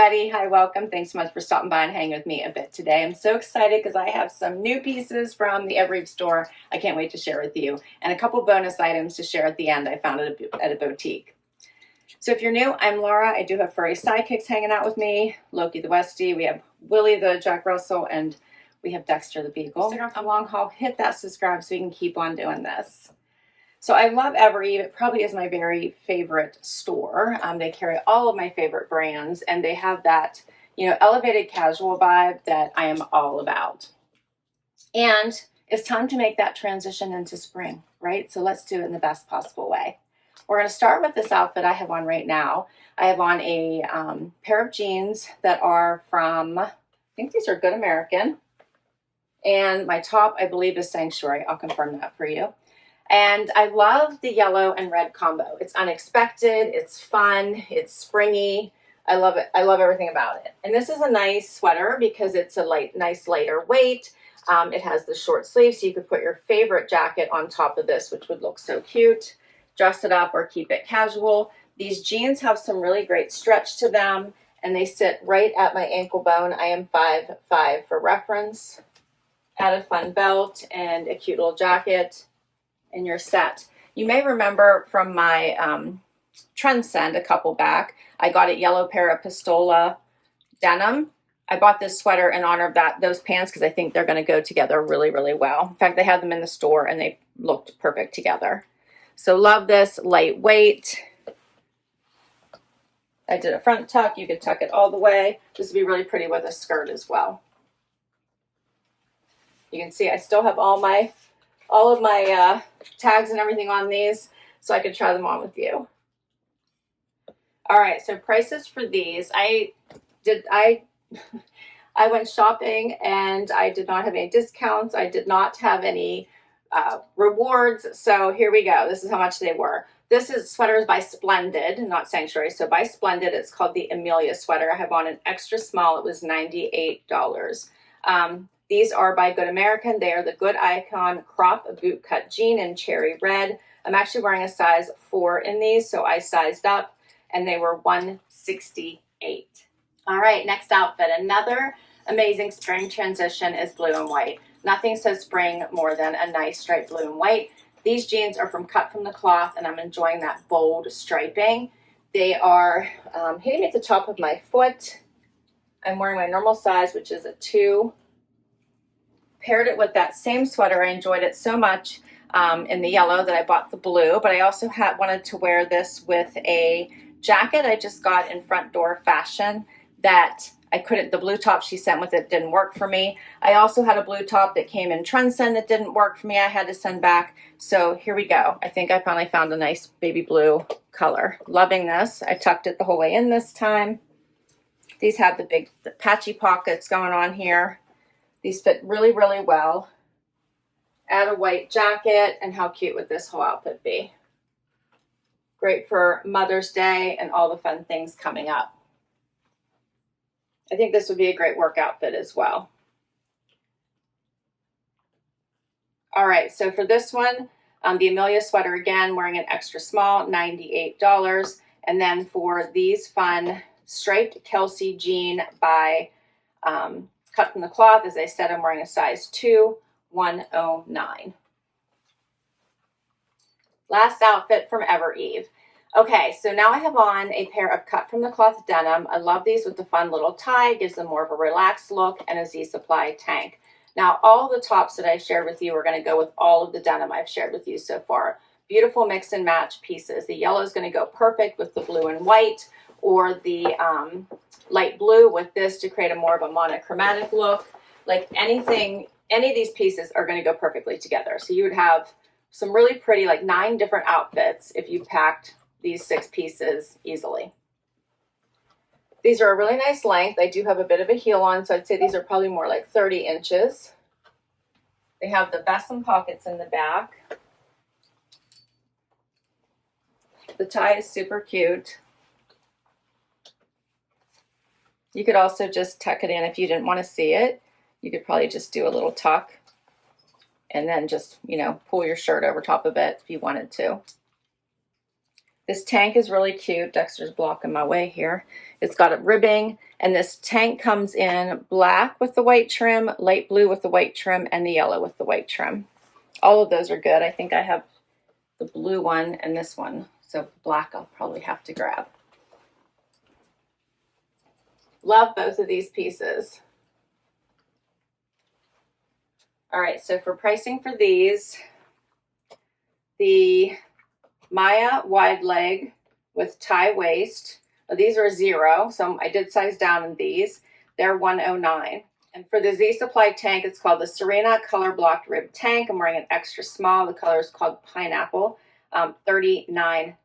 everybody. Hi, welcome. Thanks so much for stopping by and hanging with me a bit today. I'm so excited because I have some new pieces from the Evereve store I can't wait to share with you, and a couple bonus items to share at the end I found at a boutique. So if you're new, I'm Laura. I do have furry sidekicks hanging out with me. Loki the Westie, we have Willie the Jack Russell, and we have Dexter the Beagle. Stick around for the long haul, hit that subscribe so we can keep on doing this. So I love Evereve. It probably is my very favorite store. They carry all of my favorite brands, and they have that, elevated casual vibe that I am all about. And it's time to make that transition into spring, right? So let's do it in the best possible way. We're going to start with this outfit I have on right now. I have on a pair of jeans that are from, I think these are Good American. And my top, I believe, is Sanctuary. I'll confirm that for you. And I love the yellow and red combo. It's unexpected, it's fun, it's springy. I love it. I love everything about it. And this is a nice sweater because it's a nice lighter weight. It has the short sleeves, so you could put your favorite jacket on top of this, which would look so cute. Dress it up or keep it casual. These jeans have some really great stretch to them, and they sit right at my ankle bone. I am 5'5" for reference. Add a fun belt and a cute little jacket, and you're set. You may remember from my trend send a couple back, I got a yellow pair of Pistola denim. I bought this sweater in honor of those pants because I think they're going to go together really, really well. In fact, they had them in the store and they looked perfect together. So love this, lightweight. I did a front tuck. You could tuck it all the way. This would be really pretty with a skirt as well. You can see I still have all of my tags and everything on these, so I could try them on with you. All right, so prices for these. I went shopping and I did not have any discounts. I did not have any rewards. So here we go. This is how much they were. This is sweaters by Splendid, not Sanctuary. So by Splendid, it's called the Amelia sweater. I have on an extra small. It was $98. These are by Good American. They are the Good Icon crop bootcut jean in cherry red. I'm actually wearing a size 4 in these, so I sized up, and they were $168. All right, next outfit. Another amazing spring transition is blue and white. Nothing says spring more than a nice striped blue and white. These jeans are cut from the cloth, and I'm enjoying that bold striping. They are hitting me at the top of my foot. I'm wearing my normal size, which is a 2. Paired it with that same sweater. I enjoyed it so much in the yellow that I bought the blue, but I also wanted to wear this with a jacket I just got in Front Door Fashion that I couldn't, the blue top she sent with it didn't work for me. I also had a blue top that came in Trend Send that didn't work for me. I had to send back. So here we go. I think I finally found a nice baby blue color. Loving this. I tucked it the whole way in this time. These have the patchy pockets going on here. These fit really, really well. Add a white jacket, and how cute would this whole outfit be? Great for Mother's Day and all the fun things coming up. I think this would be a great work outfit as well. All right, so for this one, the Amelia sweater, again, wearing an extra small, $98. And then for these fun striped Kelsey jean by Cut from the Cloth, as I said, I'm wearing a size 2, $109. Last outfit from Evereve. Okay, so now I have on a pair of Cut from the Cloth denim. I love these with the fun little tie. Gives them more of a relaxed look, and a Z Supply tank. Now, all the tops that I shared with you are going to go with all of the denim I've shared with you so far. Beautiful mix and match pieces. The yellow is going to go perfect with the blue and white, or the light blue with this to create a more of a monochromatic look. Like any of these pieces are going to go perfectly together. So you would have some really pretty, like 9 different outfits if you packed these 6 pieces easily. These are a really nice length. I do have a bit of a heel on, so I'd say these are probably more like 30 inches. They have the besom pockets in the back. The tie is super cute. You could also just tuck it in if you didn't want to see it. You could probably just do a little tuck and then just, pull your shirt over top of it if you wanted to. This tank is really cute. Dexter's blocking my way here. It's got a ribbing, and this tank comes in black with the white trim, light blue with the white trim, and the yellow with the white trim. All of those are good. I think I have the blue one and this one, so black I'll probably have to grab. Love both of these pieces. All right, so for pricing for these, the Maya wide leg with tie waist. These are 0, so I did size down in these. They're $109. And for the Z Supply tank, it's called the Serena Color Blocked Rib Tank. I'm wearing an extra small. The color is called Pineapple. $39.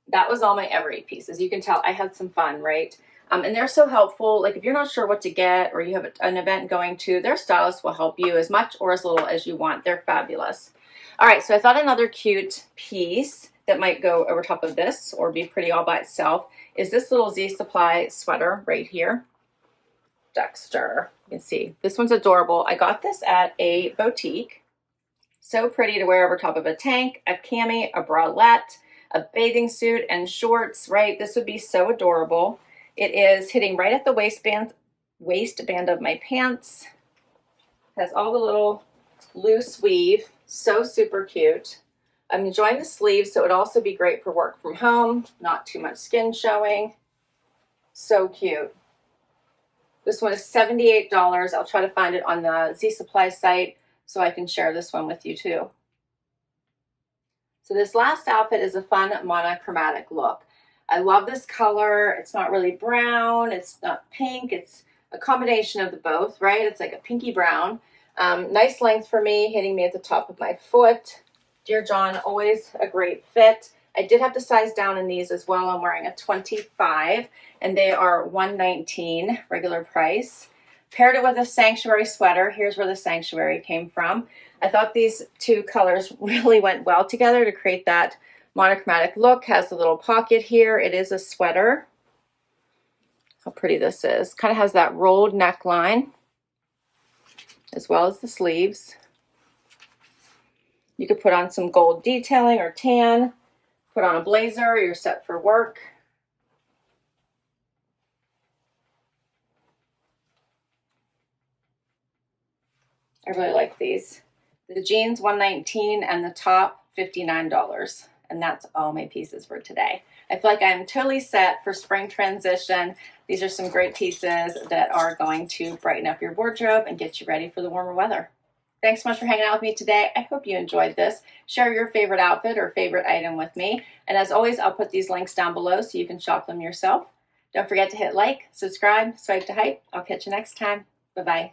That was all my Evereve pieces. You can tell I had some fun, right? And they're so helpful. Like if you're not sure what to get or you have an event going to, their stylist will help you as much or as little as you want. They're fabulous. All right, so I thought another cute piece that might go over top of this or be pretty all by itself is this little Z Supply sweater right here. Dexter, you can see. This one's adorable. I got this at a boutique. So pretty to wear over top of a tank, a cami, a bralette, a bathing suit, and shorts, right? This would be so adorable. It is hitting right at the waistband of my pants. Has all the little loose weave. So super cute. I'm enjoying the sleeves, so it would also be great for work from home. Not too much skin showing. So cute. This one is $78. I'll try to find it on the Z Supply site so I can share this one with you too. So this last outfit is a fun monochromatic look. I love this color. It's not really brown. It's not pink. It's a combination of the both, right? It's like a pinky brown. Nice length for me, hitting me at the top of my foot. Dear John, always a great fit. I did have to size down in these as well. I'm wearing a 25, and they are $119 regular price. Paired it with a Sanctuary sweater. Here's where the Sanctuary came from. I thought these two colors really went well together to create that monochromatic look. Has a little pocket here. It is a sweater. How pretty this is. Kind of has that rolled neckline as well as the sleeves. You could put on some gold detailing or tan, put on a blazer, you're set for work. I really like these. The jeans $119 and the top $59. And that's all my pieces for today. I feel like I'm totally set for spring transition. These are some great pieces that are going to brighten up your wardrobe and get you ready for the warmer weather. Thanks so much for hanging out with me today. I hope you enjoyed this. Share your favorite outfit or favorite item with me. And as always, I'll put these links down below so you can shop them yourself. Don't forget to hit like, subscribe, swipe to hype. I'll catch you next time. Bye-bye.